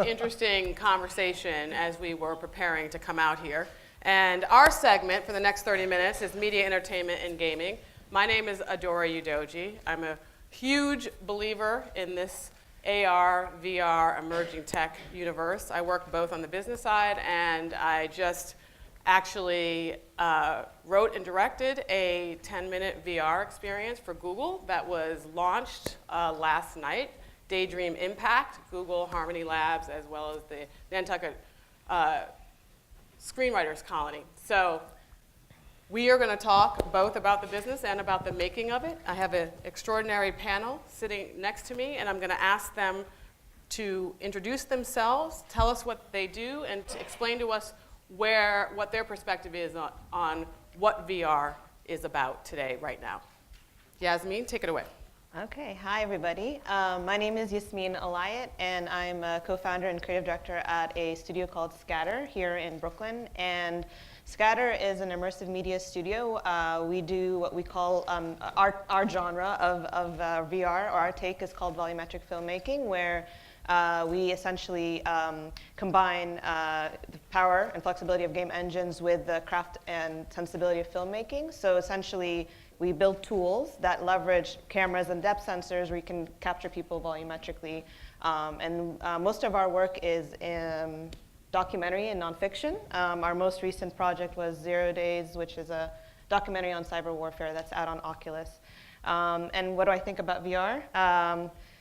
interesting conversation as we were preparing to come out here. And our segment for the next 30 minutes is Media, Entertainment, and Gaming. My name is Adaora Udoji. I'm a huge believer in this AR, VR, emerging tech universe. I work both on the business side, and I just actually wrote and directed a 10-minute VR experience for Google that was launched last night. Daydream Impact, Google Harmony Labs, as well as the Nantucket Screenwriters Colony. So we are going to talk both about the business and about the making of it. I have an extraordinary panel sitting next to me, and I'm going to ask them to introduce themselves, tell us what they do, and to explain to us what their perspective is on what VR is about today, right now. Yasmin, take it away. Okay, hi everybody. My name is Yasmin Elayat, and I'm a co-founder and creative director at a studio called Scatter here in Brooklyn. And Scatter is an immersive media studio. We do what we call our genre of VR, or our take is called volumetric filmmaking, where we essentially combine the power and flexibility of game engines with the craft and sensibility of filmmaking. So essentially, we build tools that leverage cameras and depth sensors where you can capture people volumetrically. Most of our work is in documentary and nonfiction. Our most recent project was 0 Days, which is a documentary on cyber warfare that's out on Oculus. And what do I think about VR?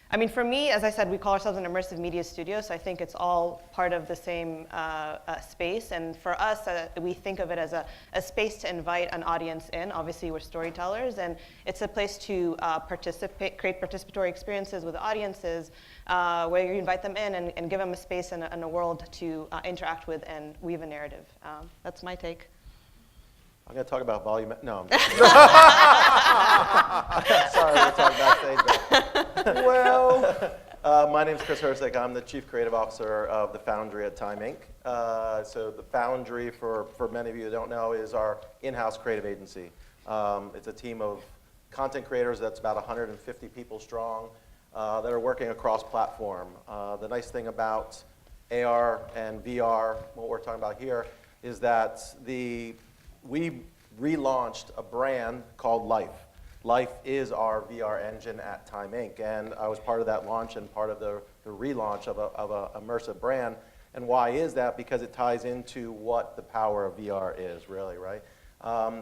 I mean, for me, as I said, we call ourselves an immersive media studio, so I think it's all part of the same space. And for us, we think of it as a space to invite an audience in. Obviously, we're storytellers, and it's a place to create participatory experiences with audiences where you invite them in and give them a space and a world to interact with and weave a narrative. That's my take. I'm going to talk about volume. No, I'm sorry, we'll talk backstage. Well, my name is Chris Hercik. I'm the Chief Creative Officer of the Foundry at Time Inc. So the Foundry, for many of you who don't know, is our in-house creative agency. It's a team of content creators that's about 150 people strong that are working across platform. The nice thing about AR and VR, what we're talking about here, is that we relaunched a brand called Life. Life is our VR engine at Time Inc. And I was part of that launch and part of the relaunch of a immersive brand. And why is that? Because it ties into what the power of VR is, really, right?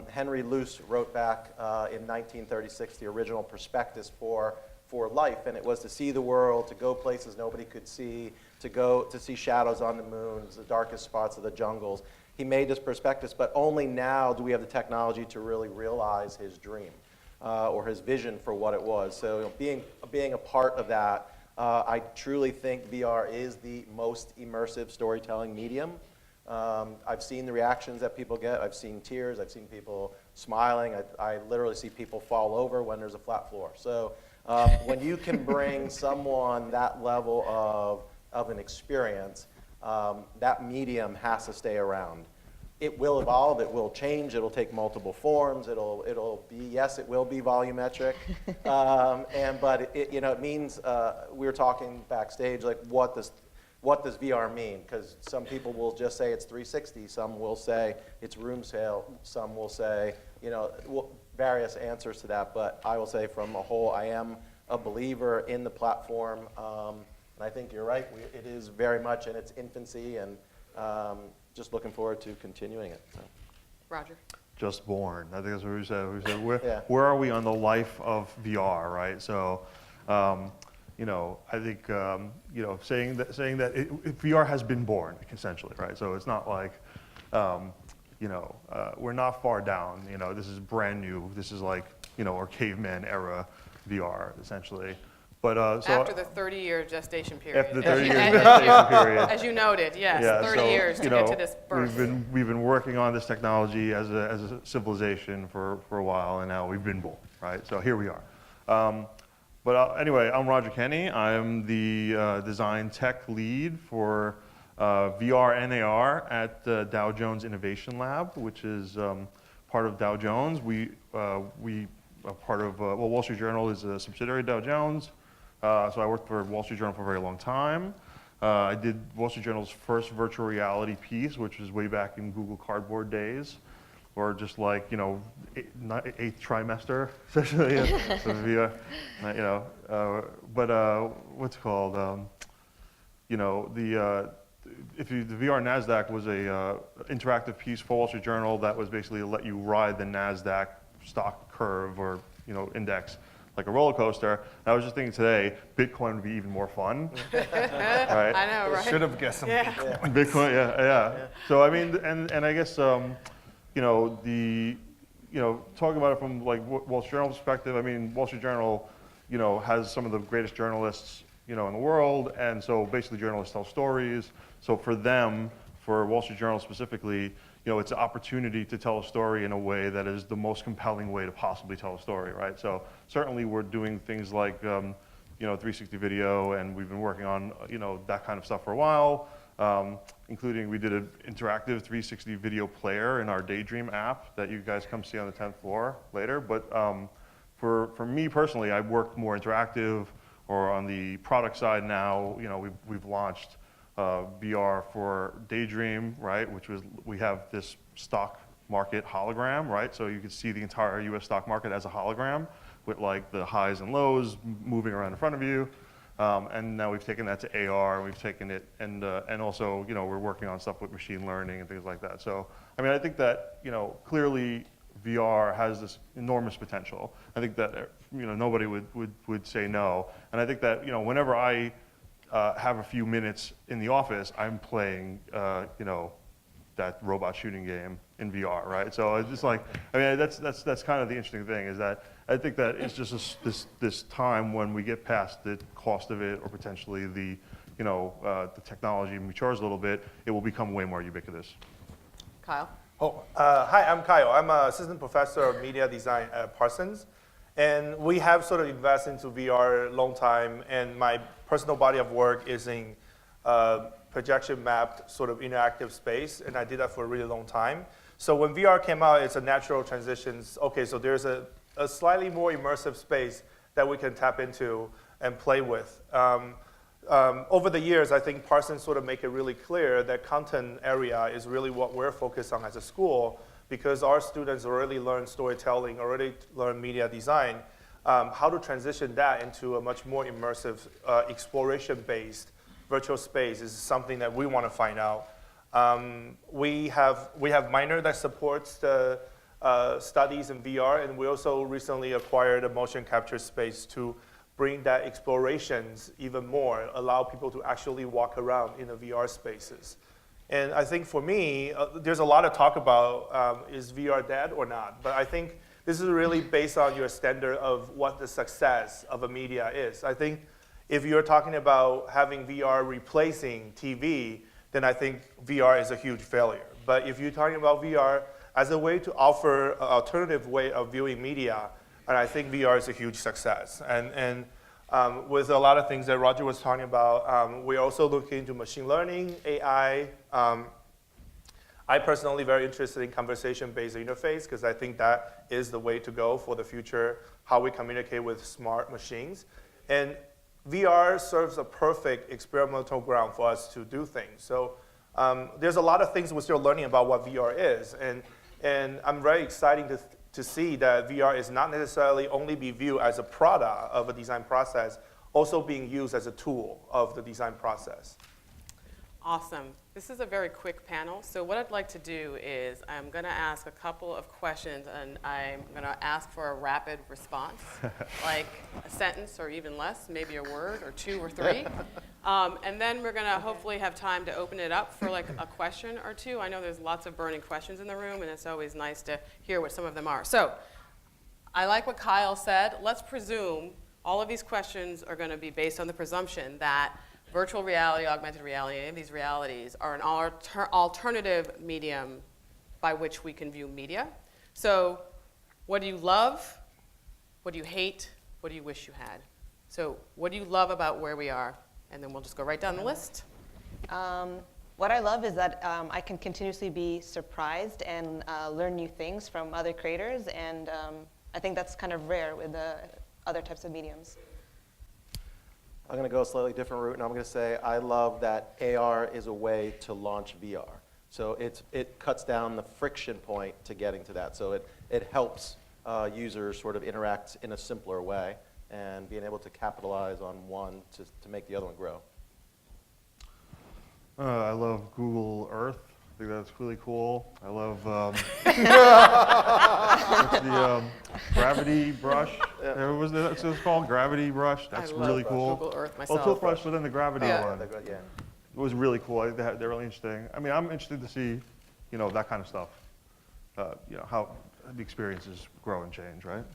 Henry Luce wrote back in 1936 the original prospectus for Life, and it was to see the world, to go places nobody could see, to see shadows on the moons, the darkest spots of the jungles. He made this prospectus, but only now do we have the technology to really realize his dream or his vision for what it was. So being a part of that, I truly think VR is the most immersive storytelling medium. I've seen the reactions that people get. I've seen tears. I've seen people smiling. I literally see people fall over when there's a flat floor. So when you can bring someone that level of an experience, that medium has to stay around. It will evolve, it will change, it'll take multiple forms, it'll be, yes, it will be volumetric, but it means, we were talking backstage, like what does VR mean? Because some people will just say it's 360, some will say it's room scale, some will say, various answers to that, but I will say from a whole, I am a believer in the platform. And I think you're right. It is very much in its infancy, and just looking forward to continuing it. So. Roger. Just born. I think that's what we said. Where are we on the life of VR, right? So, I think saying that VR has been born essentially, right? So it's not like, we're not far down. This is brand new. This is like our caveman era VR essentially. But, so after the 30-year gestation period. After the 30-year gestation period. As you noted, yes, yeah, 30 years to get to this birth. We've been working on this technology as a civilization for a while, and now we've been born, right? So here we are. Anyway, I'm Roger Kenny. I'm the design tech lead for VR and AR at the Dow Jones Innovation Lab, which is part of Dow Jones. We are part of, Wall Street Journal is a subsidiary of Dow Jones. So I worked for Wall Street Journal for a very long time. I did Wall Street Journal's first virtual reality piece, which was way back in Google Cardboard days, or just like, you know, eighth trimester, essentially. What's it called? You know, the VR NASDAQ was a interactive piece for Wall Street Journal that was basically to let you ride the NASDAQ stock curve or, you know, index like a roller coaster. And I was just thinking today, Bitcoin would be even more fun. Right? I know, right? Should have guessed something. Yeah. Bitcoin, yeah. So I mean, and I guess you know, talking about it from like Wall Street Journal perspective, I mean, Wall Street Journal, you know, has some of the greatest journalists, you know, in the world, and so basically journalists tell stories. So for them, for Wall Street Journal specifically, you know, it's an opportunity to tell a story in a way that is the most compelling way to possibly tell a story, right? So certainly we're doing things like, you know, 360 video, and we've been working on, you know, that kind of stuff for a while, including we did an interactive 360 video player in our Daydream app that you guys come see on the 10th floor later. But for me personally, I work more interactive, or on the product side now, you know, we've launched VR for Daydream, right? Which was, we have this stock market hologram, right? So you can see the entire US stock market as a hologram with like the highs and lows moving around in front of you. And now we've taken that to AR, we've taken it, and also, you know, we're working on stuff with machine learning and things like that. So, I mean, I think that, you know, clearly VR has this enormous potential. I think that, you know, nobody would say no. And I think that, you know, whenever I have a few minutes in the office, I'm playing, you know, that robot shooting game in VR, right? So it's just like, I mean, that's kind of the interesting thing, is that I think that it's just this time when we get past the cost of it, or potentially the, you know, the technology matures a little bit, it will become way more ubiquitous. Kyle? Hi, I'm Kyle. I'm an assistant professor of media design at Parsons. And we have sort of invested into VR a long time, and my personal body of work is in projection mapped sort of interactive space, and I did that for a really long time. So when VR came out, it's a natural transition. Okay, so there's a slightly more immersive space that we can tap into and play with. Over the years, I think Parsons sort of make it really clear that content area is really what we're focused on as a school, because our students already learn storytelling, already learn media design. How to transition that into a much more immersive, exploration-based virtual space is something that we want to find out. We have minor that supports the studies in VR, and we also recently acquired a motion capture space to bring that explorations even more, allow people to actually walk around in the VR spaces. And I think for me, there's a lot of talk about is VR dead or not, but I think this is really based on your standard of what the success of a media is. I think if you're talking about having VR replacing TV, then I think VR is a huge failure. But if you're talking about VR as a way to offer an alternative way of viewing media, and I think VR is a huge success. And with a lot of things that Roger was talking about, we're also looking into machine learning, AI. I personally very interested in conversation-based interface, because I think that is the way to go for the future, how we communicate with smart machines. And VR serves a perfect experimental ground for us to do things. So there's a lot of things we're still learning about what VR is. And I'm very excited to see that VR is not necessarily only be viewed as a product of a design process, also being used as a tool of the design process. Awesome. This is a very quick panel. So what I'd like to do is I'm going to ask a couple of questions, and I'm going to ask for a rapid response, like a sentence or even less, maybe a word or two or three. And then we're going to hopefully have time to open it up for like a question or two. I know there's lots of burning questions in the room, and it's always nice to hear what some of them are. So I like what Kyle said. Let's presume all of these questions are going to be based on the presumption that virtual reality, augmented reality, any of these realities are an alternative medium by which we can view media. So what do you love? What do you hate? What do you wish you had? So what do you love about where we are? And then we'll just go right down the list. What I love is that I can continuously be surprised and learn new things from other creators, and I think that's kind of rare with the other types of mediums. I'm going to go a slightly different route, and I'm going to say I love that AR is a way to launch VR. So it cuts down the friction point to getting to that. So it helps users sort of interact in a simpler way and being able to capitalize on one to make the other one grow. I love Google Earth. I think that's really cool. I love what's the gravity brush. Yeah. What was that? That's what it's called? Gravity brush. That's I love really cool. Google Earth Well, myself. toothbrush, but then the gravity Yeah. one. Yeah. It was really cool. I think they're really interesting. I mean, I'm interested to see, that kind of stuff. How the experiences grow and change, right?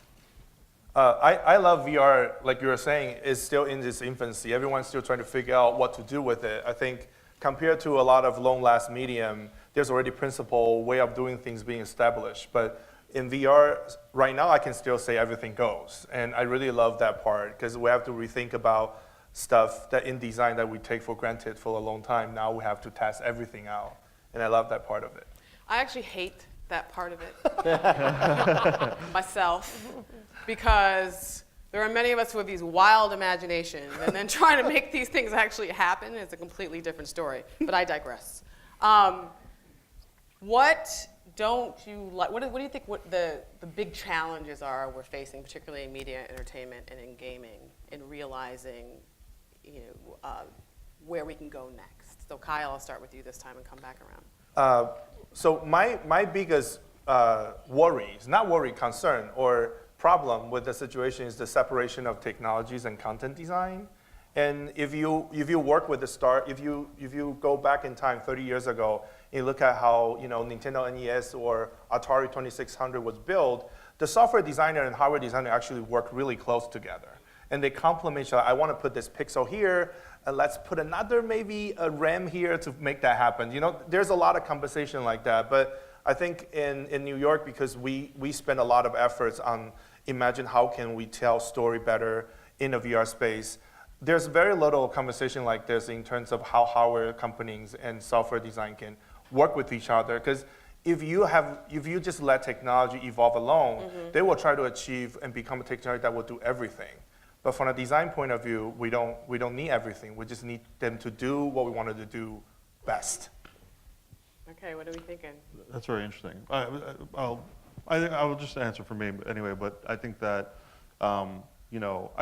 I love VR, like you were saying, is still in its infancy. Everyone's still trying to figure out what to do with it. I think compared to a lot of long-last medium, there's already principle, way of doing things being established. But in VR, right now, I can still say everything goes. And I really love that part, because we have to rethink about stuff that in design that we take for granted for a long time. Now we have to test everything out. And I love that part of it. I actually hate that part of it myself, because there are many of us who have these wild imaginations, and then trying to make these things actually happen is a completely different story. But I digress. What don't you like? What do you think the big challenges are we're facing, particularly in media, entertainment, and in gaming, in realizing where we can go next? So Kyle, I'll start with you this time and come back around. So my biggest concern or problem with the situation is the separation of technologies and content design. And if you work with if you go back in time 30 years ago, and you look at how Nintendo NES or Atari 2600 was built, the software designer and hardware designer actually work really close together. And they complement each other. I want to put this pixel here, and let's put another maybe a RAM here to make that happen. There's a lot of conversation like that. But I think in New York, because we spend a lot of efforts on imagine how can we tell story better in a VR space, there's very little conversation like this in terms of how hardware companies and software design can work with each other. Because if you just let technology evolve alone, they will try to achieve and become a technology that will do everything. But from a design point of view, we don't need everything. We just need them to do what we wanted to do best. Okay, what are we thinking? That's very interesting. I think I will just answer for me anyway, but I think that, I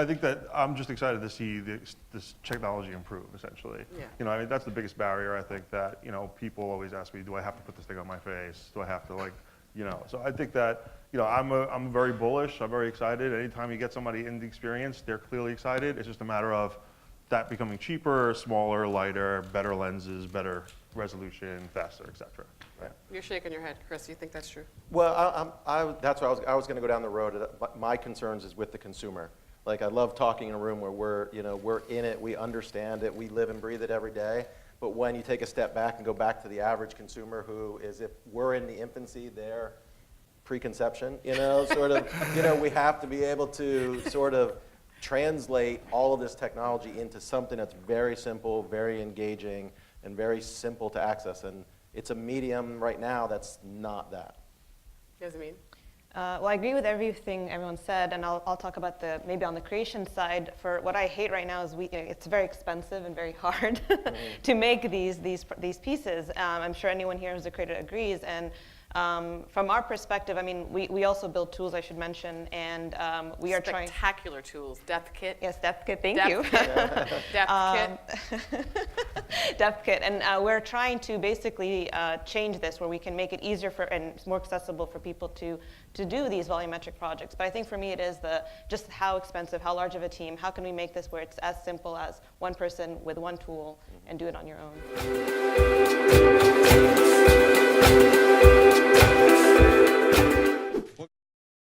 think that I'm just excited to see this technology improve, essentially. Yeah. I mean, that's the biggest barrier, I think, that, people always ask me, do I have to put this thing on my face? Do I have to, so I think that, I'm very bullish. I'm very excited. Anytime you get somebody in the experience, they're clearly excited. It's just a matter of that becoming cheaper, smaller, lighter, better lenses, better resolution, faster, et cetera. Right? You're shaking your head, Chris. You think that's true? Well, that's why I was going to go down the road. My concerns is with the consumer. Like, I love talking in a room where we're in it, we understand it, we live and breathe it every day. But when you take a step back and go back to the average consumer, who is, if we're in the infancy, they're preconception, sort of, we have to be able to sort of translate all of this technology into something that's very simple, very engaging, and very simple to access. And it's a medium right now that's not that. Yasmin? Well, I agree with everything everyone said, and I'll talk about maybe on the creation side. For what I hate right now is it's very expensive and very hard to make these pieces. I'm sure anyone here who's a creator agrees. And from our perspective, I mean, we also build tools, I should mention, and we are trying. Spectacular tools. Depth kit. Yes, depth kit. Thank you. Depth kit. Depth kit, and we're trying to basically change this, where we can make it easier and more accessible for people to do these volumetric projects. But I think for me, it is just how expensive, how large of a team, how can we make this where it's as simple as one person with one tool and do it on your own.